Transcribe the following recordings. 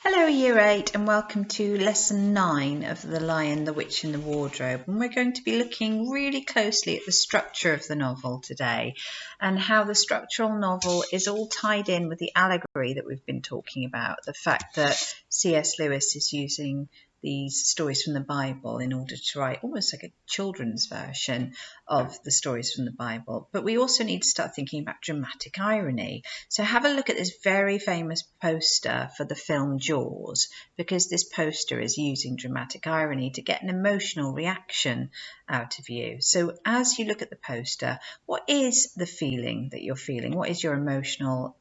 Hello Year 8 and welcome to Lesson 9 of The Lion, the Witch and the Wardrobe, and we're going to be looking really closely at the structure of the novel today and how the structural novel is all tied in with the allegory that we've been talking about, the fact that C.S. Lewis is using these stories from the Bible in order to write almost like a children's version of the stories from the Bible. But we also need to start thinking about dramatic irony. So have a look at this very famous poster for the film Jaws, because this poster is using dramatic irony to get an emotional reaction out of you. So as you look at the poster, what is the feeling that you're feeling? What is your emotional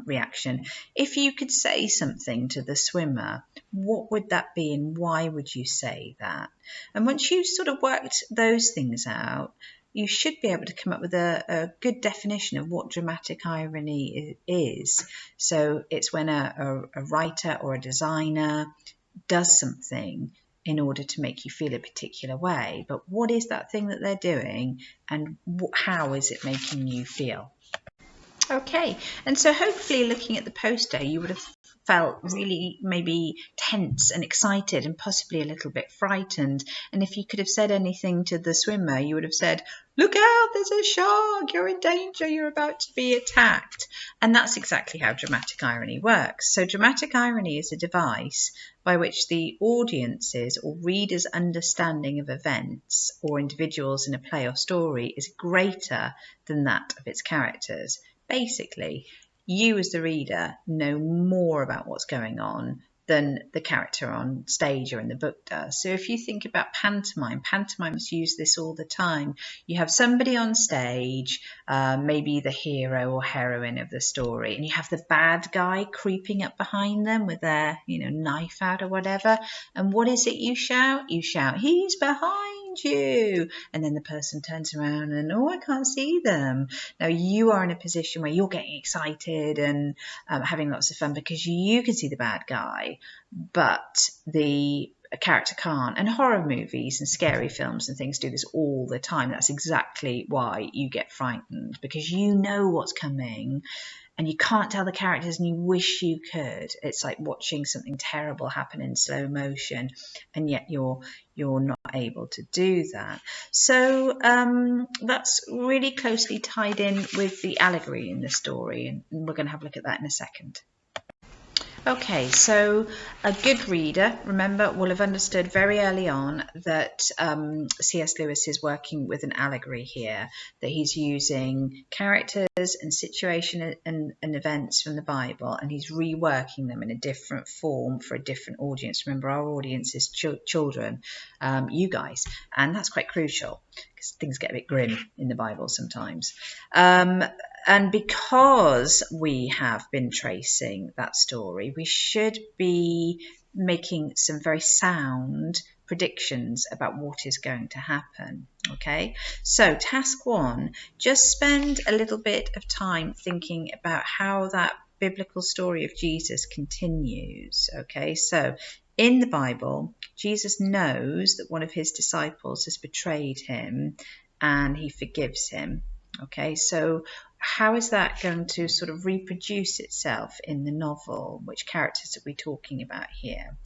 reaction? If you could say something to the swimmer, what would that be and why would you say that? And once you've sort of worked those things out, you should be able to come up with a good definition of what dramatic irony is. So it's when a writer or a designer does something in order to make you feel a particular way. But what is that thing that they're doing and how is it making you feel? Okay, and so hopefully looking at the poster, you would have felt really maybe tense and excited and possibly a little bit frightened. And if you could have said anything to the swimmer, you would have said, "Look out, there's a shark, you're in danger, you're about to be attacked." And that's exactly how dramatic irony works. So dramatic irony is a device by which the audience's or reader's understanding of events or individuals in a play or story is greater than that of its characters. Basically, you as the reader know more about what's going on than the character on stage or in the book does. So if you think about pantomimes use this all the time. You have somebody on stage, maybe the hero or heroine of the story, and you have the bad guy creeping up behind them with their, knife out or whatever. And what is it you shout? You shout, "He's behind you," and then the person turns around and, "Oh, I can't see them." Now you are in a position where you're getting excited and having lots of fun because you can see the bad guy, but the character can't. And horror movies and scary films and things do this all the time. That's exactly why you get frightened, because you know what's coming and you can't tell the characters and you wish you could. It's like watching something terrible happen in slow motion, and yet you're not able to do that. So that's really closely tied in with the allegory in the story, and we're going to have a look at that in a second. Okay, so a good reader, remember, will have understood very early on that C.S. Lewis is working with an allegory here, that he's using characters and situation and events from the Bible, and he's reworking them in a different form for a different audience. Remember, our audience is children, you guys, and that's quite crucial because things get a bit grim in the Bible sometimes. And because we have been tracing that story, we should be making some very sound predictions about what is going to happen. Okay, so task 1, just spend a little bit of time thinking about how that biblical story of Jesus continues. Okay, so in the Bible, Jesus knows that one of his disciples has betrayed him and he forgives him. Okay, so how is that going to sort of reproduce itself in the novel? Which characters are we talking about here?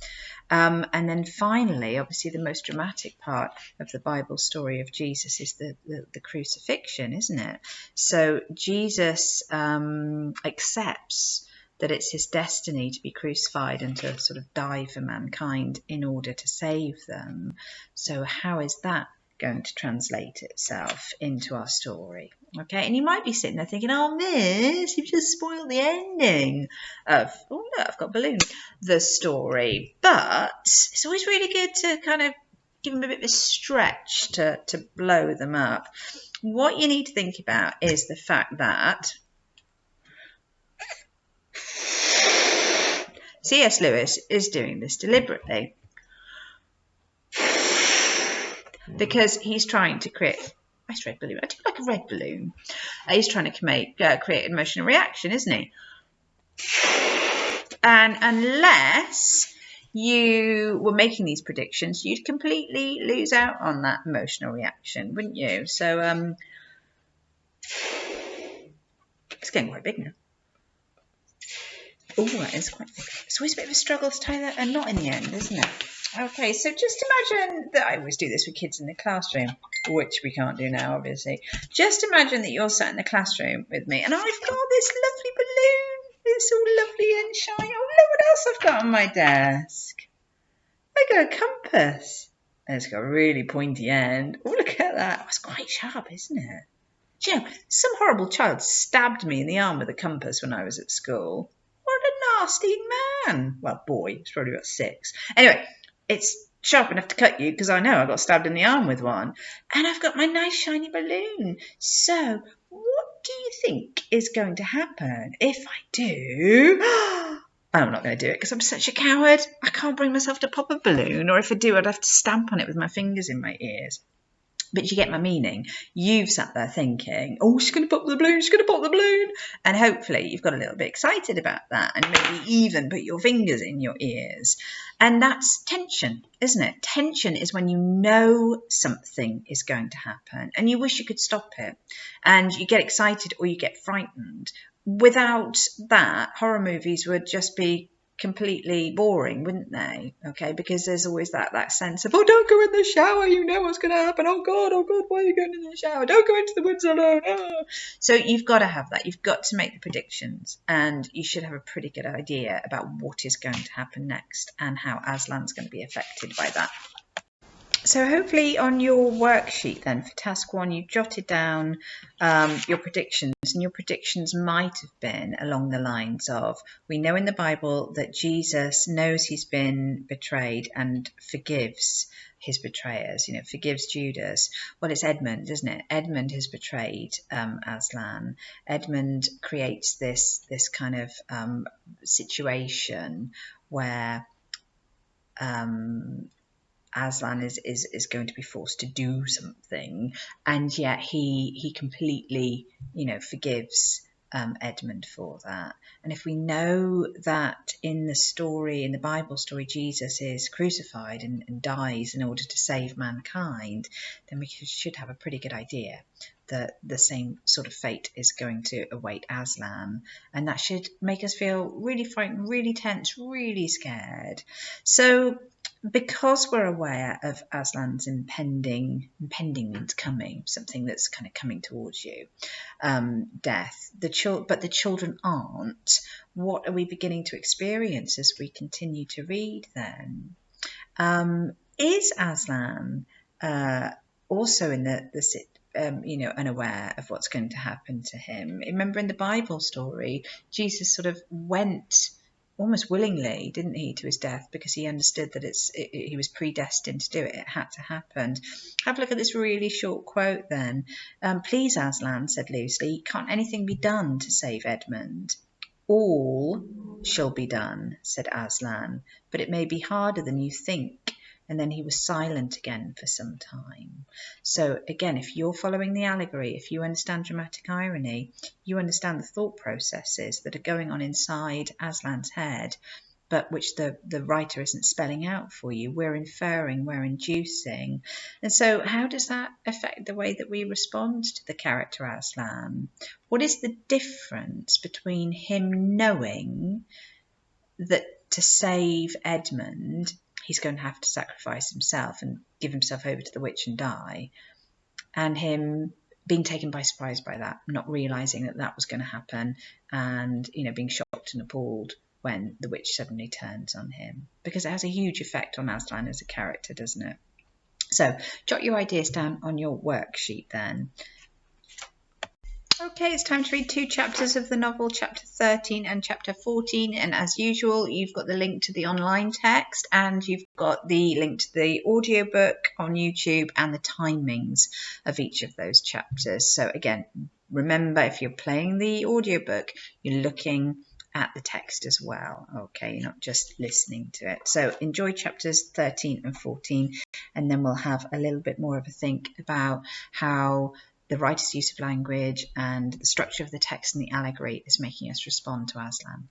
And then finally, obviously the most dramatic part of the Bible story of Jesus is the crucifixion, isn't it? So Jesus accepts that it's his destiny to be crucified and to sort of die for mankind in order to save them. So how is that going to translate itself into our story? Okay, and you might be sitting there thinking, "Oh, miss, you've just spoiled the ending of," oh look, I've got balloons, the story. But it's always really good to kind of give them a bit of a stretch to blow them up. What you need to think about is the fact that C.S. Lewis is doing this deliberately because he's trying to create nice red balloon. I do like a red balloon. He's trying to create an emotional reaction, isn't he? And unless you were making these predictions, you'd completely lose out on that emotional reaction, wouldn't you? So it's getting quite big now. Oh, that is quite thick. It's always a bit of a struggle to tie that a knot in the end, isn't it? Okay, so just imagine that I always do this with kids in the classroom, which we can't do now, obviously. Just imagine that you're sat in the classroom with me, and I've got this lovely balloon. It's all lovely and shiny. Oh, look what else I've got on my desk. I got a compass. And it's got a really pointy end. Oh, look at that. Oh, it's quite sharp, isn't it? Do you know, some horrible child stabbed me in the arm with a compass when I was at school. What a nasty man. Well, boy, he's probably about 6. Anyway, it's sharp enough to cut you because I know I got stabbed in the arm with one. And I've got my nice shiny balloon. So what do you think is going to happen if I do? I'm not going to do it because I'm such a coward. I can't bring myself to pop a balloon, or if I do, I'd have to stamp on it with my fingers in my ears. But you get my meaning. You've sat there thinking, oh, she's going to pop the balloon, she's going to pop the balloon. And hopefully you've got a little bit excited about that and maybe even put your fingers in your ears. And that's tension, isn't it? Tension is when you know something is going to happen and you wish you could stop it. And you get excited or you get frightened. Without that, horror movies would just be completely boring, wouldn't they? Okay, because there's always that sense of, oh, don't go in the shower, you know what's going to happen. Oh God, why are you going in the shower? Don't go into the woods alone. Oh. So you've got to have that. You've got to make the predictions, and you should have a pretty good idea about what is going to happen next and how Aslan's going to be affected by that. So hopefully on your worksheet then for task 1, you've jotted down your predictions, and your predictions might have been along the lines of, we know in the Bible that Jesus knows he's been betrayed and forgives his betrayers, forgives Judas. Well, it's Edmund, isn't it? Edmund has betrayed Aslan. Edmund creates this kind of situation where Aslan is going to be forced to do something, and yet he completely, forgives Edmund for that. And if we know that in the Bible story, Jesus is crucified and dies in order to save mankind, then we should have a pretty good idea that the same sort of fate is going to await Aslan, and that should make us feel really frightened, really tense, really scared. So because we're aware of Aslan's impending means coming, something that's kind of coming towards you, death, but the children aren't, what are we beginning to experience as we continue to read then? Is Aslan also in the unaware of what's going to happen to him? Remember in the Bible story, Jesus sort of went almost willingly, didn't he, to his death, because he understood that he was predestined to do it. It had to happen. Have a look at this really short quote then. Please, Aslan, said Lucy, can't anything be done to save Edmund? All shall be done, said Aslan, but it may be harder than you think. And then he was silent again for some time. So again, if you're following the allegory, if you understand dramatic irony, you understand the thought processes that are going on inside Aslan's head, but which the writer isn't spelling out for you. We're inferring, we're inducing. And so how does that affect the way that we respond to the character Aslan? What is the difference between him knowing that to save Edmund, he's going to have to sacrifice himself and give himself over to the witch and die, and him being taken by surprise by that, not realising that was going to happen, and being shocked and appalled when the witch suddenly turns on him, because it has a huge effect on Aslan as a character, doesn't it? So jot your ideas down on your worksheet then. Okay, it's time to read 2 chapters of the novel, chapter 13 and chapter 14. And as usual, you've got the link to the online text, and you've got the link to the audiobook on YouTube and the timings of each of those chapters. So again, remember, if you're playing the audiobook, you're looking at the text as well. Okay, you're not just listening to it. So enjoy chapters 13 and 14, and then we'll have a little bit more of a think about how the writer's use of language and the structure of the text and the allegory is making us respond to Aslan.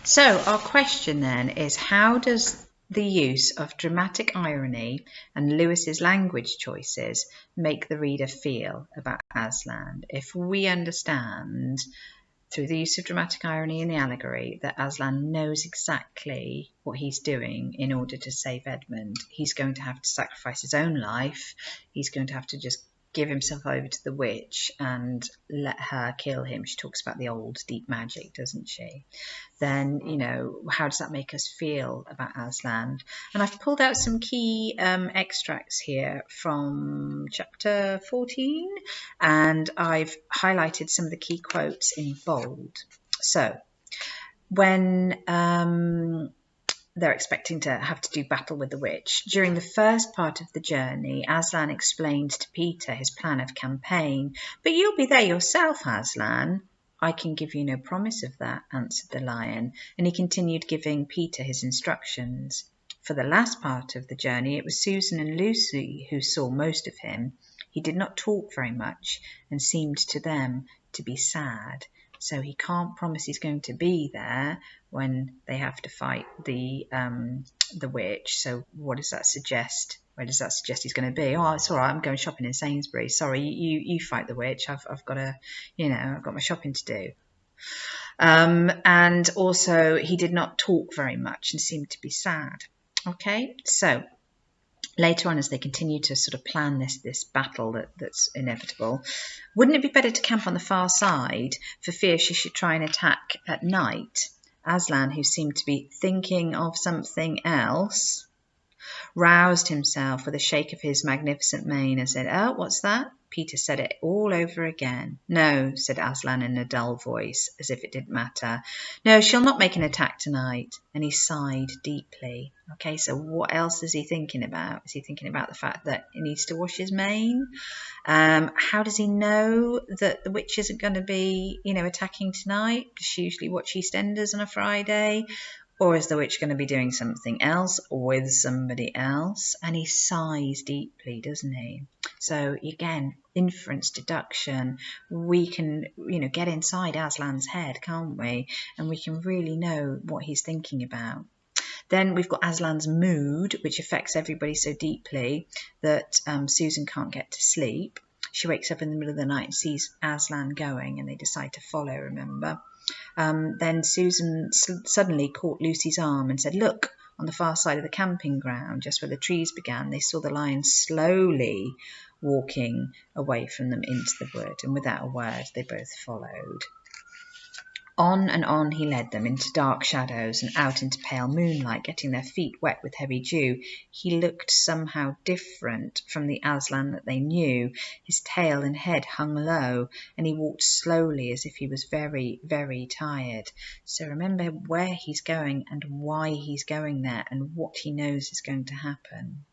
So our question then is, how does the use of dramatic irony and Lewis's language choices make the reader feel about Aslan? If we understand through the use of dramatic irony in the allegory, that Aslan knows exactly what he's doing in order to save Edmund. He's going to have to sacrifice his own life. He's going to have to just give himself over to the witch and let her kill him. She talks about the old deep magic, doesn't she? Then, you know, how does that make us feel about Aslan? And I've pulled out some key extracts here from chapter 14, and I've highlighted some of the key quotes in bold. So, when they're expecting to have to do battle with the witch. During the first part of the journey, Aslan explained to Peter his plan of campaign. But you'll be there yourself, Aslan. I can give you no promise of that, answered the lion, and he continued giving Peter his instructions. For the last part of the journey, it was Susan and Lucy who saw most of him. He did not talk very much and seemed to them to be sad. So he can't promise he's going to be there when they have to fight the witch. So what does that suggest? Where does that suggest he's going to be? Oh, it's all right. I'm going shopping in Sainsbury's. Sorry, you fight the witch. I've got to, you know, I've got my shopping to do. And also, he did not talk very much and seemed to be sad. Okay, so later on, as they continue to sort of plan this battle that's inevitable, wouldn't it be better to camp on the far side for fear she should try and attack at night? Aslan, who seemed to be thinking of something else, roused himself with a shake of his magnificent mane and said, "Oh, what's that?" Peter said it all over again. "No," said Aslan in a dull voice, as if it didn't matter. "No, she'll not make an attack tonight." And he sighed deeply. Okay, so what else is he thinking about? Is he thinking about the fact that he needs to wash his mane? How does he know that the witch isn't going to be, you know, attacking tonight? Because she usually watch EastEnders on a Friday. Or is the witch going to be doing something else with somebody else? And he sighs deeply, doesn't he? So again, inference, deduction, we can, you know, get inside Aslan's head, can't we? And we can really know what he's thinking about. Then we've got Aslan's mood, which affects everybody so deeply that Susan can't get to sleep. She wakes up in the middle of the night and sees Aslan going, and they decide to follow, remember? Then Susan suddenly caught Lucy's arm and said, "Look, on the far side of the camping ground, just where the trees began, they saw the lion slowly walking away from them into the wood." And without a word, they both followed. On and on he led them, into dark shadows and out into pale moonlight, getting their feet wet with heavy dew. He looked somehow different from the Aslan that they knew. His tail and head hung low, and he walked slowly as if he was very, very tired. So remember where he's going and why he's going there and what he knows is going to happen.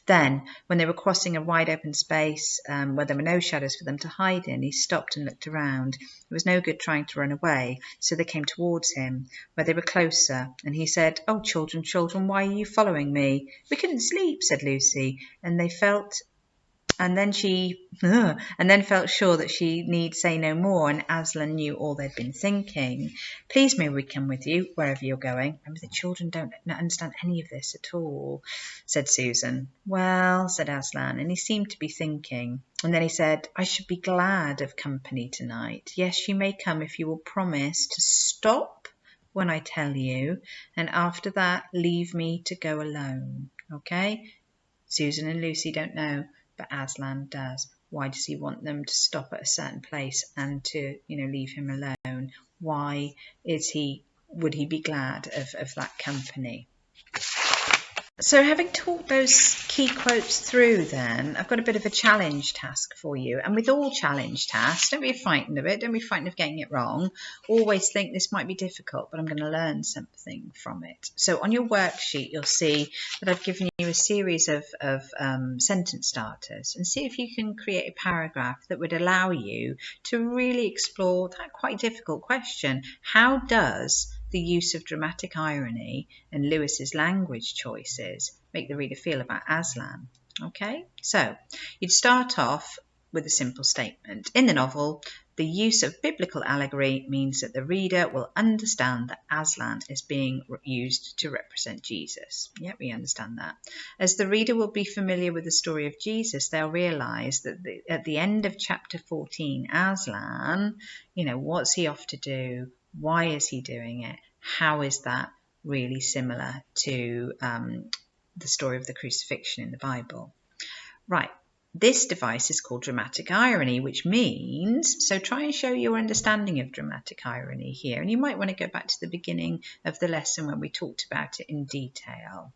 Then, when they were crossing a wide open space where there were no shadows for them to hide in, he stopped and looked around. It was no good trying to run away, so they came towards him, where they were closer, and he said, "Oh, children, children, why are you following me?" "We couldn't sleep," said Lucy, and then felt sure that she need say no more, and Aslan knew all they'd been thinking. "Please may we come with you, wherever you're going?" Remember, the children don't understand any of this at all, said Susan. "Well," said Aslan, and he seemed to be thinking. And then he said, "I should be glad of company tonight. Yes, you may come if you will promise to stop when I tell you, and after that leave me to go alone." Okay? Susan and Lucy don't know, but Aslan does. Why does he want them to stop at a certain place and to, you know, leave him alone? Why would he be glad of that company? So having talked those key quotes through then, I've got a bit of a challenge task for you. And with all challenge tasks, don't be frightened of it. Don't be frightened of getting it wrong. Always think this might be difficult, but I'm going to learn something from it. So on your worksheet, you'll see that I've given you a series of sentence starters, and see if you can create a paragraph that would allow you to really explore that quite difficult question. How does the use of dramatic irony and Lewis's language choices make the reader feel about Aslan? Okay, so you'd start off with a simple statement. In the novel, The use of biblical allegory means that the reader will understand that Aslan is being used to represent Jesus. Yeah, we understand that. As the reader will be familiar with the story of Jesus, they'll realise that at the end of chapter 14, Aslan, what's he off to do? Why is he doing it? How is that really similar to the story of the crucifixion in the Bible? Right. This device is called dramatic irony, which means, so try and show your understanding of dramatic irony here. And you might want to go back to the beginning of the lesson when we talked about it in detail.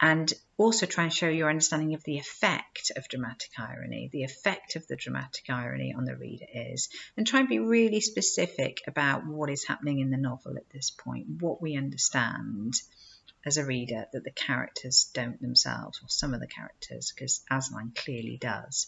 And also try and show your understanding of the effect of dramatic irony, the effect of the dramatic irony on the reader is. And try and be really specific about what is happening in the novel at this point, what we understand as a reader that the characters don't themselves, or some of the characters, because Aslan clearly does.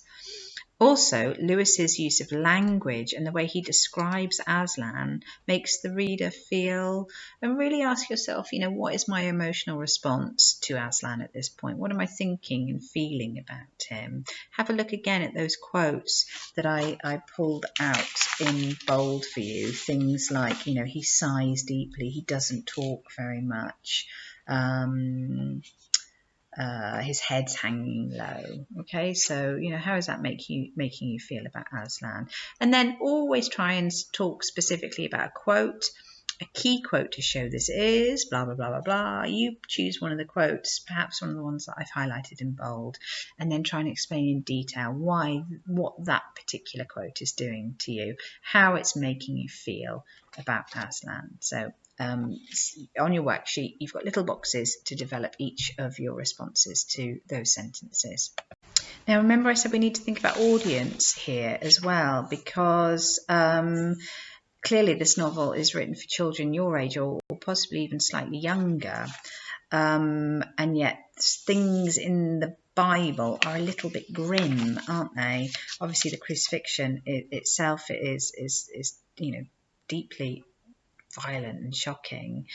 Also, Lewis's use of language and the way he describes Aslan makes the reader feel, and really ask yourself, what is my emotional response to Aslan at this point? What am I thinking and feeling about him? Have a look again at those quotes that I pulled out in bold for you. Things like, he sighs deeply, he doesn't talk very much. His head's hanging low. Okay, so how does that making you feel about Aslan? And then always try and talk specifically about a quote. A key quote to show this is blah blah blah blah blah. You choose one of the quotes, perhaps one of the ones that I've highlighted in bold, and then try and explain in detail what that particular quote is doing to you, how it's making you feel about Aslan. So on your worksheet, you've got little boxes to develop each of your responses to those sentences. Now, remember I said we need to think about audience here as well, because clearly this novel is written for children your age or possibly even slightly younger. And yet things in the Bible are a little bit grim, aren't they? Obviously, the crucifixion itself is deeply violent and shocking.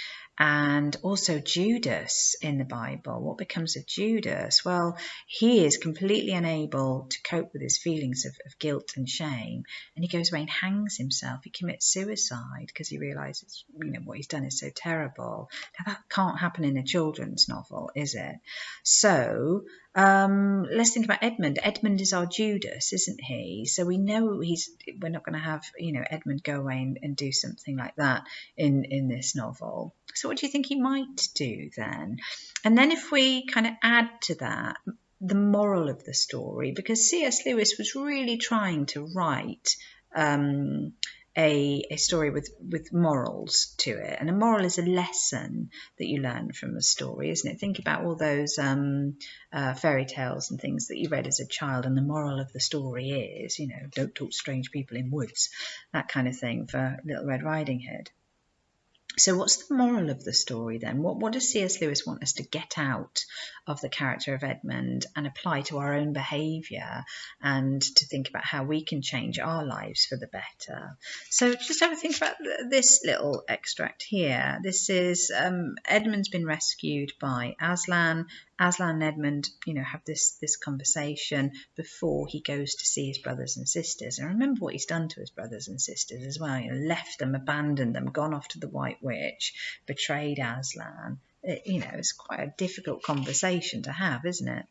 And also Judas in the Bible. What becomes of Judas? Well, he is completely unable to cope with his feelings of guilt and shame, and he goes away and hangs himself. He commits suicide because he realizes what he's done is so terrible. Now that can't happen in a children's novel, is it? So let's think about Edmund. Edmund is our Judas, isn't he? So we know we're not going to have Edmund go away and do something like that in this novel. So what do you think he might do then? And then if we kind of add to that the moral of the story, because C.S. Lewis was really trying to write a story with morals to it. And a moral is a lesson that you learn from a story, isn't it? Think about all those fairy tales and things that you read as a child, and the moral of the story is, don't talk to strange people in woods, that kind of thing for Little Red Riding Hood. So what's the moral of the story then? What does C.S. Lewis want us to get out of the character of Edmund and apply to our own behaviour, and to think about how we can change our lives for the better? So just have a think about this little extract here. This is Edmund's been rescued by Aslan. Aslan and Edmund, have this conversation before he goes to see his brothers and sisters. And remember what he's done to his brothers and sisters as well. Left them, abandoned them, gone off to the White Witch, betrayed Aslan. It's quite a difficult conversation to have, isn't it?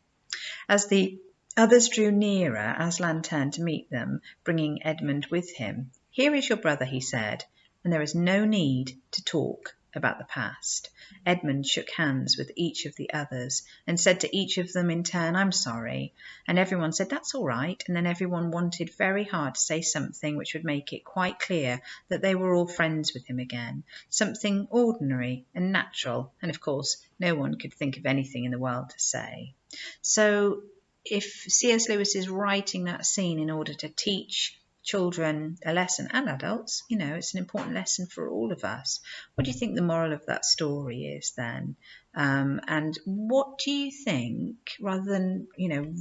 As the others drew nearer, Aslan turned to meet them, bringing Edmund with him. "Here is your brother," he said, "and there is no need to talk about the past." Edmund shook hands with each of the others and said to each of them in turn, "I'm sorry." And everyone said, "That's all right." And then everyone wanted very hard to say something which would make it quite clear that they were all friends with him again. Something ordinary and natural. And of course, no one could think of anything in the world to say. So if C.S. Lewis is writing that scene in order to teach children a lesson, and adults, it's an important lesson for all of us, what do you think the moral of that story is then? And what do you think, rather than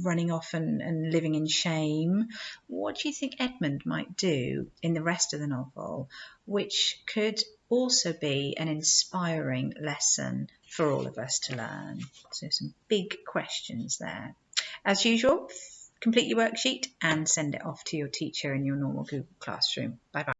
running off and living in shame, what do you think Edmund might do in the rest of the novel, which could also be an inspiring lesson for all of us to learn? So some big questions there. As usual, complete your worksheet and send it off to your teacher in your normal Google Classroom. Bye bye.